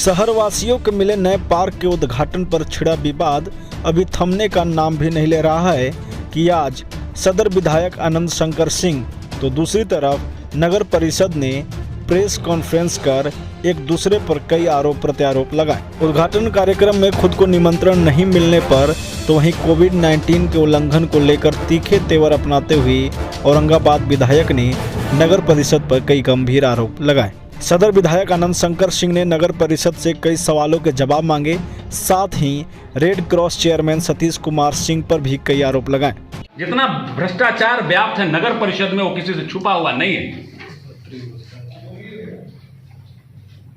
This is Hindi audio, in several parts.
शहरवासियों को मिले नए पार्क के उद्घाटन पर छिड़ा विवाद अभी थमने का नाम भी नहीं ले रहा है कि आज सदर विधायक आनंद शंकर सिंह तो दूसरी तरफ नगर परिषद ने प्रेस कॉन्फ्रेंस कर एक दूसरे पर कई आरोप प्रत्यारोप लगाए। उद्घाटन कार्यक्रम में खुद को निमंत्रण नहीं मिलने पर तो वहीं कोविड-19 के उल्लंघन को लेकर तीखे तेवर अपनाते हुए औरंगाबाद विधायक ने नगर परिषद पर कई गंभीर आरोप लगाए। सदर विधायक आनंद शंकर सिंह ने नगर परिषद से कई सवालों के जवाब मांगे, साथ ही Red Cross chairman Satish Kumar Singh पर भी कई आरोप लगाए। जितना भ्रष्टाचार व्याप्त है नगर परिषद में वो किसी से छुपा हुआ नहीं है।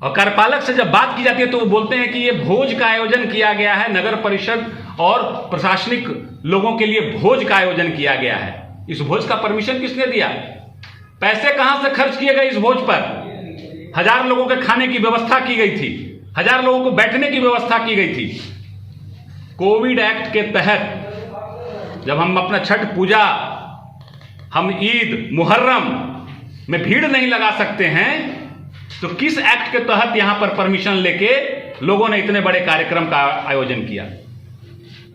और कार्यपालक से जब बात की जाती है तो वो बोलते हैं कि ये भोज का आयोजन किया गया है, नगर परिषद और प्रशासनिक लोगों के लिए भोज का आयोजन किया गया है। इस भोज का परमिशन किसने दिया? पैसे कहां से खर्च किए गए इस भोज पर? 1000 लोगों के खाने की व्यवस्था की गई थी, 1000 लोगों को बैठने की व्यवस्था की गई थी। कोविड एक्ट के तहत जब हम अपना छठ पूजा, हम ईद, मुहर्रम में भीड़ नहीं लगा सकते हैं, तो किस एक्ट के तहत यहां पर परमिशन लेके लोगों ने इतने बड़े कार्यक्रम का आयोजन किया?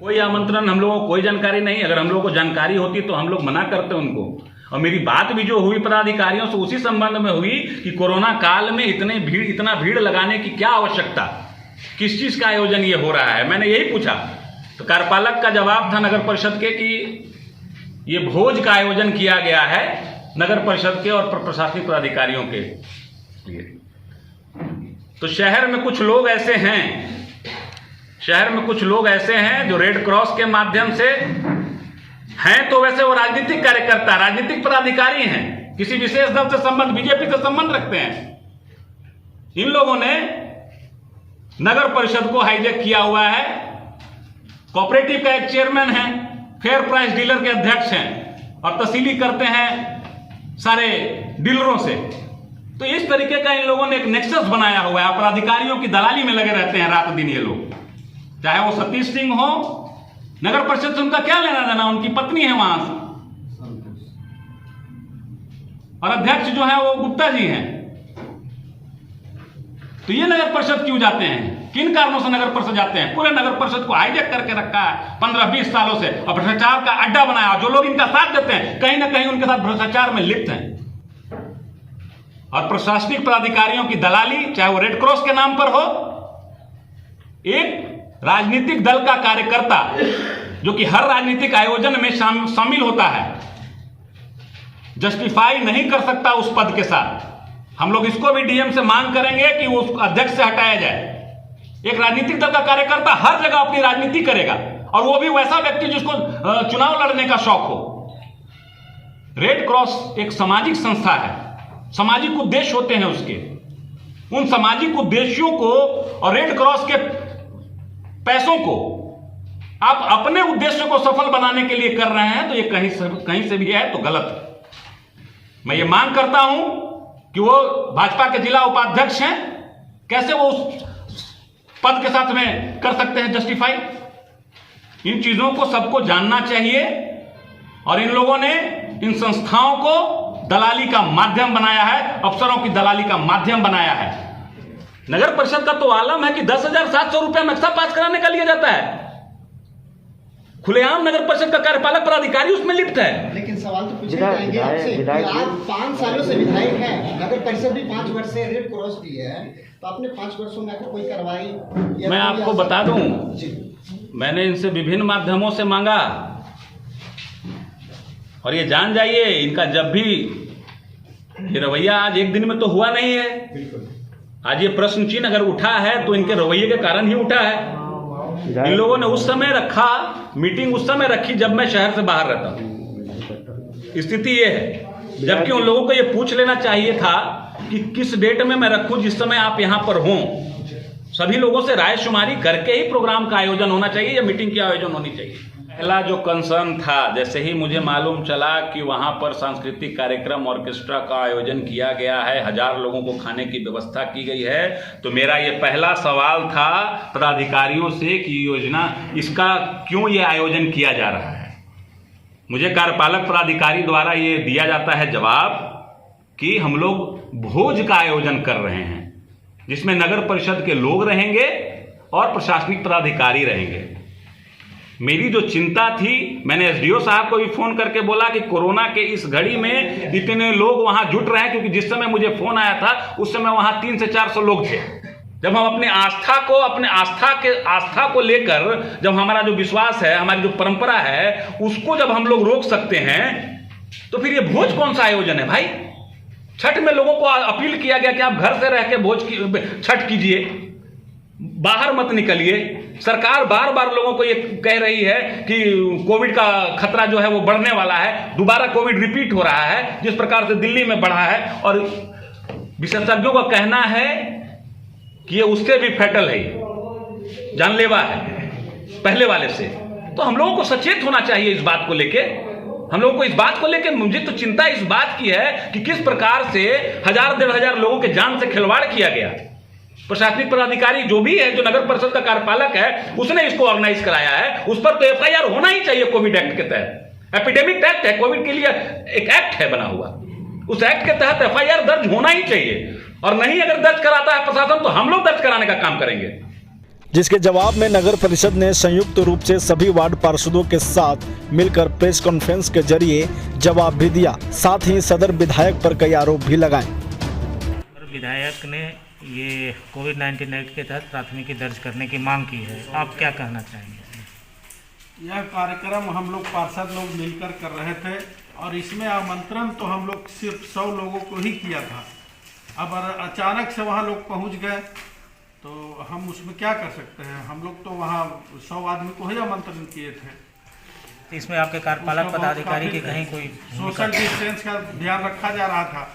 कोई आमंत्रण हम लोगों को, कोई जानकारी नहीं। अगर हम लोगों को जानकारी होती तो हम लोग मना करते उनको। और मेरी बात भी जो हुई पदाधिकारियों से उसी संबंध में हुई कि कोरोना काल में इतना भीड़ लगाने की क्या आवश्यकता, किस चीज का आयोजन ये हो रहा है, मैंने यही पूछा। तो कार्यपालक का जवाब था नगर परिषद के कि ये भोज का आयोजन किया गया है नगर परिषद के और प्रशासनिक पदाधिकारियों के लिए। तो शहर में कुछ लोग ऐसे हैं जो रेड क्रॉस के माध्यम से हैं, तो वैसे वो राजनीतिक कार्यकर्ता, राजनीतिक पदाधिकारी हैं, किसी विशेष दल से संबंध, बीजेपी से संबंध रखते हैं। इन लोगों ने नगर परिषद को हाईजैक किया हुआ है। कोऑपरेटिव का एक चेयरमैन है, फेयर प्राइस डीलर के अध्यक्ष हैं और तहसीली करते हैं सारे डीलरों से। तो इस तरीके का इन लोगों ने एक नेक्सस बनाया हुआ है। अपराधिकारियों की दलाली में लगे रहते हैं रात दिन ये लोग। चाहे वो सतीश सिंह हो, नगर परिषद से उनका क्या लेना देना, उनकी पत्नी है वहां से, और अध्यक्ष जो है वो गुप्ता जी हैं। तो ये नगर परिषद क्यों जाते हैं? किन कारणों से नगर परिषद जाते हैं? पूरे नगर परिषद को हाईजैक करके रखा है 15-20 सालों से और भ्रष्टाचार का अड्डा बनाया। जो लोग इनका साथ देते हैं कहीं ना कहीं उनके साथ भ्रष्टाचार में लिप्त हैं। और प्रशासनिक पदाधिकारियों की दलाली, चाहे वो रेड क्रॉस के नाम पर हो, एक राजनीतिक दल का कार्यकर्ता जो कि हर राजनीतिक आयोजन में शामिल होता है, जस्टिफाई नहीं कर सकता उस पद के साथ। हम लोग इसको भी डीएम से मांग करेंगे कि उस अध्यक्ष से हटाया जाए। एक राजनीतिक दल का कार्यकर्ता हर जगह अपनी राजनीति करेगा, और वो भी वैसा व्यक्ति जिसको चुनाव लड़ने का शौक हो। रेड क्रॉस एक सामाजिक संस्था है, सामाजिक उद्देश्य होते हैं उसके। उन सामाजिक उद्देश्यों को और रेड क्रॉस के पैसों को आप अपने उद्देश्य को सफल बनाने के लिए कर रहे हैं, तो ये कहीं से भी है तो गलत है। मैं ये मांग करता हूं कि वो भाजपा के जिला उपाध्यक्ष हैं, कैसे वो उस पद के साथ में कर सकते हैं जस्टिफाई? इन चीजों को सबको जानना चाहिए। और इन लोगों ने इन संस्थाओं को दलाली का माध्यम बनाया है, अफसरों की दलाली का माध्यम बनाया है। नगर परिषद का तो आलम है कि 10,700 रुपया नक्शा पास कराने का लिया जाता है। खुलेआम नगर परिषद का कार्यपालक पदाधिकारी उसमें लिप्त है। लेकिन सवाल तो पूछे जाएंगे आपसे कि आप 5 सालों से विधायक हैं, नगर परिषद भी 5 वर्ष से रेड क्रॉस भी है, तो आपने 5 वर्षों में कोई कार्रवाई? मैं आपको बता दूं, मैंने इनसे विभिन्न माध्यमों से मांगा, और ये जान जाइए इनका जब भी ये रवैया आज एक दिन में तो हुआ नहीं है। आज ये प्रश्न चिन्ह अगर उठा है तो इनके रवैये के कारण ही उठा है। इन लोगों ने उस समय रखा, मीटिंग उस समय रखी जब मैं शहर से बाहर रहता हूं। स्थिति ये है, जबकि उन लोगों को ये पूछ लेना चाहिए था कि किस डेट में मैं रखूं जिस समय आप यहां पर हों। सभी लोगों से राय शुमारी करके ही प्रोग्राम का आयोजन होना चाहिए या मीटिंग की आयोजन होनी चाहिए। पहला जो कंसर्न था, जैसे ही मुझे मालूम चला कि वहां पर सांस्कृतिक कार्यक्रम, ऑर्केस्ट्रा का आयोजन किया गया है, 1000 लोगों को खाने की व्यवस्था की गई है, तो मेरा ये पहला सवाल था पदाधिकारियों से कि योजना इसका क्यों ये आयोजन किया जा रहा है। मुझे कार्यपालक पदाधिकारी द्वारा ये दिया जाता है जवाब कि हम लोग भोज का आयोजन कर रहे हैं। जिसमें नगर परिषद के लोग रहेंगे और प्रशासनिक पदाधिकारी रहेंगे। मेरी जो चिंता थी, मैंने एसडीओ साहब को भी फोन करके बोला कि कोरोना के इस घड़ी में इतने लोग वहां जुट रहे हैं, क्योंकि जिस समय मुझे फोन आया था उस समय वहां 300 से 400 लोग थे। जब हम अपने आस्था को लेकर, जब हमारा जो विश्वास है, हमारी जो परंपरा है, उसको जब हम लोग रोक सकते हैं, तो फिर ये भोज कौन सा आयोजन है भाई? छठ में लोगों को अपील किया गया कि आप घर से रह के छठ कीजिए, बाहर मत निकलिए। सरकार बार बार लोगों को ये कह रही है कि कोविड का खतरा जो है वो बढ़ने वाला है, दोबारा कोविड रिपीट हो रहा है जिस प्रकार से दिल्ली में बढ़ा है, और विशेषज्ञों का कहना है कि ये उससे भी फैटल है, जानलेवा है पहले वाले से। तो हम लोगों को सचेत होना चाहिए इस बात को लेके। हम लोगों को इस बात को लेकर, मुझे तो चिंता इस बात की है कि किस प्रकार से 1000-1500 लोगों के जान से खिलवाड़ किया गया। प्रशासनिक पदाधिकारी जो भी है, जो नगर परिषद का कार्यपालक है, उसने इसको ऑर्गेनाइज कराया है, उस पर तो एफआईआर होना ही चाहिए कोविड एक्ट के तहत। एपिडेमिक एक्ट है, कोविड के लिए एक एक्ट है बना हुआ, उस एक्ट के तहत एफआईआर दर्ज होना ही चाहिए। और नहीं अगर दर्ज कराता है प्रशासन, तो हम लोग दर्ज कराने का काम करेंगे। जिसके जवाब में नगर परिषद ने संयुक्त रूप से सभी वार्ड पार्षदों के साथ मिलकर प्रेस कॉन्फ्रेंस के जरिए जवाब भी दिया, साथ ही सदर विधायक पर कई आरोप भी लगाए। विधायक ने ये कोविड-19 एक्ट के तहत प्राथमिकी दर्ज करने की मांग की है, आप क्या कहना चाहेंगे? यह कार्यक्रम हम लोग पार्षद लोग मिलकर कर रहे थे, और इसमें आमंत्रण तो हम लोग सिर्फ 100 लोगों को ही किया था। अब अचानक से वहाँ लोग पहुँच गए, तो हम उसमें क्या कर सकते हैं? हम लोग तो वहाँ 100 आदमी को ही आमंत्रण किए थे। इसमें आपके कार्यपालक पदाधिकारी की कहीं कोई सोशल डिस्टेंस का ध्यान रखा जा रहा था।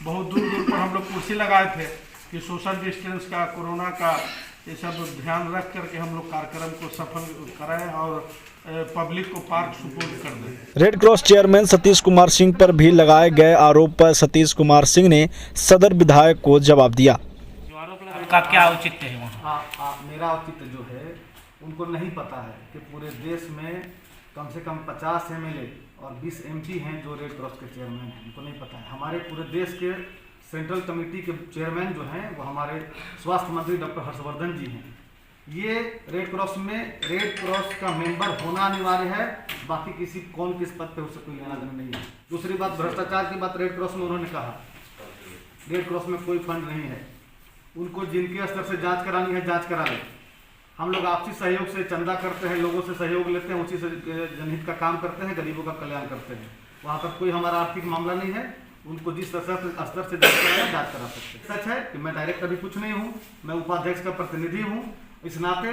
बहुत दूर दूर पर हम लोग कुर्सी लगाए थे कि सोशल डिस्टेंस का, कोरोना का, ये सब ध्यान रख करके हम लोग कार्यक्रम को सफल कराएं और पब्लिक को पार्क सुपुर्द कर दें। Red Cross chairman Satish Kumar Singh पर भी लगाए गए आरोप पर सतीश कुमार सिंह ने सदर विधायक को जवाब दिया। का क्या औचित्य है वहाँ? मेरा औचित्य जो है, उनको नहीं पता है कि पूरे देश में कम से कम 50 MLA और 20 MP हैं जो रेड क्रॉस के चेयरमैन हैं, उनको नहीं पता है। हमारे पूरे देश के सेंट्रल कमेटी के चेयरमैन जो हैं वो हमारे स्वास्थ्य मंत्री डॉक्टर हर्षवर्धन जी हैं। ये रेड क्रॉस में रेड क्रॉस का मेंबर होना अनिवार्य है, बाकी किसी कौन किस पद पे उससे कोई लेना देना नहीं है। दूसरी बात, भ्रष्टाचार की बात रेड क्रॉस में उन्होंने कहा, रेड क्रॉस में कोई फंड नहीं है। उनको जिनके स्तर से जांच करानी है जांच करा लें। हम लोग आपसी सहयोग से चंदा करते हैं, लोगों से सहयोग लेते हैं, उसी से जनहित का काम करते हैं, गरीबों का कल्याण करते हैं। वहाँ पर कोई हमारा आर्थिक मामला नहीं है। उनको जिस स्तर से जांच कराना जांच करा सकते हैं। सच है कि मैं डायरेक्टर भी कुछ नहीं हूँ, मैं उपाध्यक्ष का प्रतिनिधि हूँ। इस नाते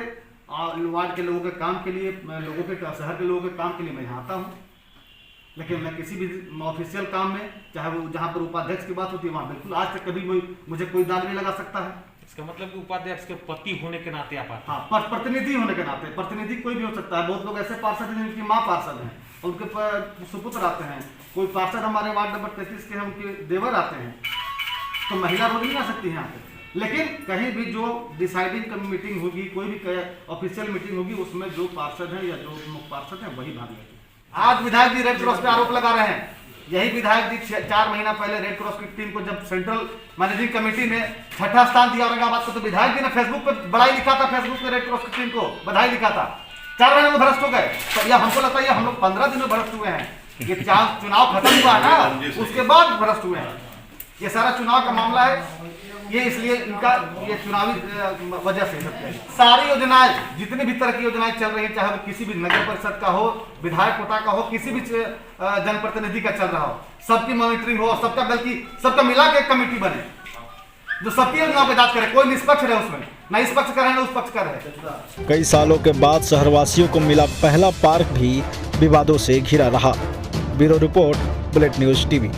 वार्ड के लोगों के काम के लिए, लोगों के शहर के लोगों के काम के लिए मैं यहाँ आता हूँ। लेकिन मैं किसी भी ऑफिशियल काम में, चाहे वो जहाँ पर उपाध्यक्ष की बात होती है, वहाँ बिल्कुल आज तक कभी मुझे कोई दाग नहीं लगा सकता है। इसका मतलब कि उपाध्यक्ष के पति होने के नाते आप आते हैं? हाँ, प्रतिनिधि होने के नाते। प्रतिनिधि कोई भी हो सकता है। बहुत लोग ऐसे पार्षद हैं जिनकी माँ पार्षद हैं, उनके सुपुत्र आते हैं। कोई पार्षद हमारे वार्ड नंबर 33 के हैं, उनके देवर आते हैं, तो महिला रोज नहीं आ सकती है यहाँ पे। लेकिन कहीं भी जो डिसाइडिंग मीटिंग होगी, कोई भी ऑफिशियल मीटिंग होगी, उसमें जो पार्षद हैं या जो मुख्य पार्षद हैं वही भाग लेंगे। आज विधायक जी रेड क्रॉस पे आरोप लगा रहे हैं। यही विधायक जी 4 महीना पहले रेड क्रॉस की टीम को जब सेंट्रल मैनेजिंग कमेटी ने 6ठा स्थान दिया औरंगाबाद को, तो विधायक जी ने फेसबुक पे बधाई लिखा था, फेसबुक पे रेड क्रॉस की टीम को बधाई लिखा था। 4 महीने में भ्रष्ट हो गए। तो यह हमको लगता है हम लोग 15 दिन में भ्रष्ट हुए हैं। ये चुनाव खत्म हुआ है ना, उसके बाद भ्रष्ट हुए हैं। ये सारा चुनाव का मामला है, ये इसलिए इनका ये चुनावी वजह से सारी योजनाएं, जितनी भी तरह की योजनाएं चल रही हैं, चाहे वो किसी भी नगर परिषद का हो, विधायक कोटा का हो, किसी भी जनप्रतिनिधि का चल रहा हो, सबकी मॉनिटरिंग हो और सबका, बल्कि सबका मिला के कमेटी बने जो सबकी योजनाओं पर जांच करे, कोई निष्पक्ष रहे उसमें, ना इस पक्ष का रहे ना उस पक्ष का रहे। कई सालों के बाद शहरवासियों को मिला पहला पार्क भी विवादों से घिरा रहा। Bureau report, bullet news TV.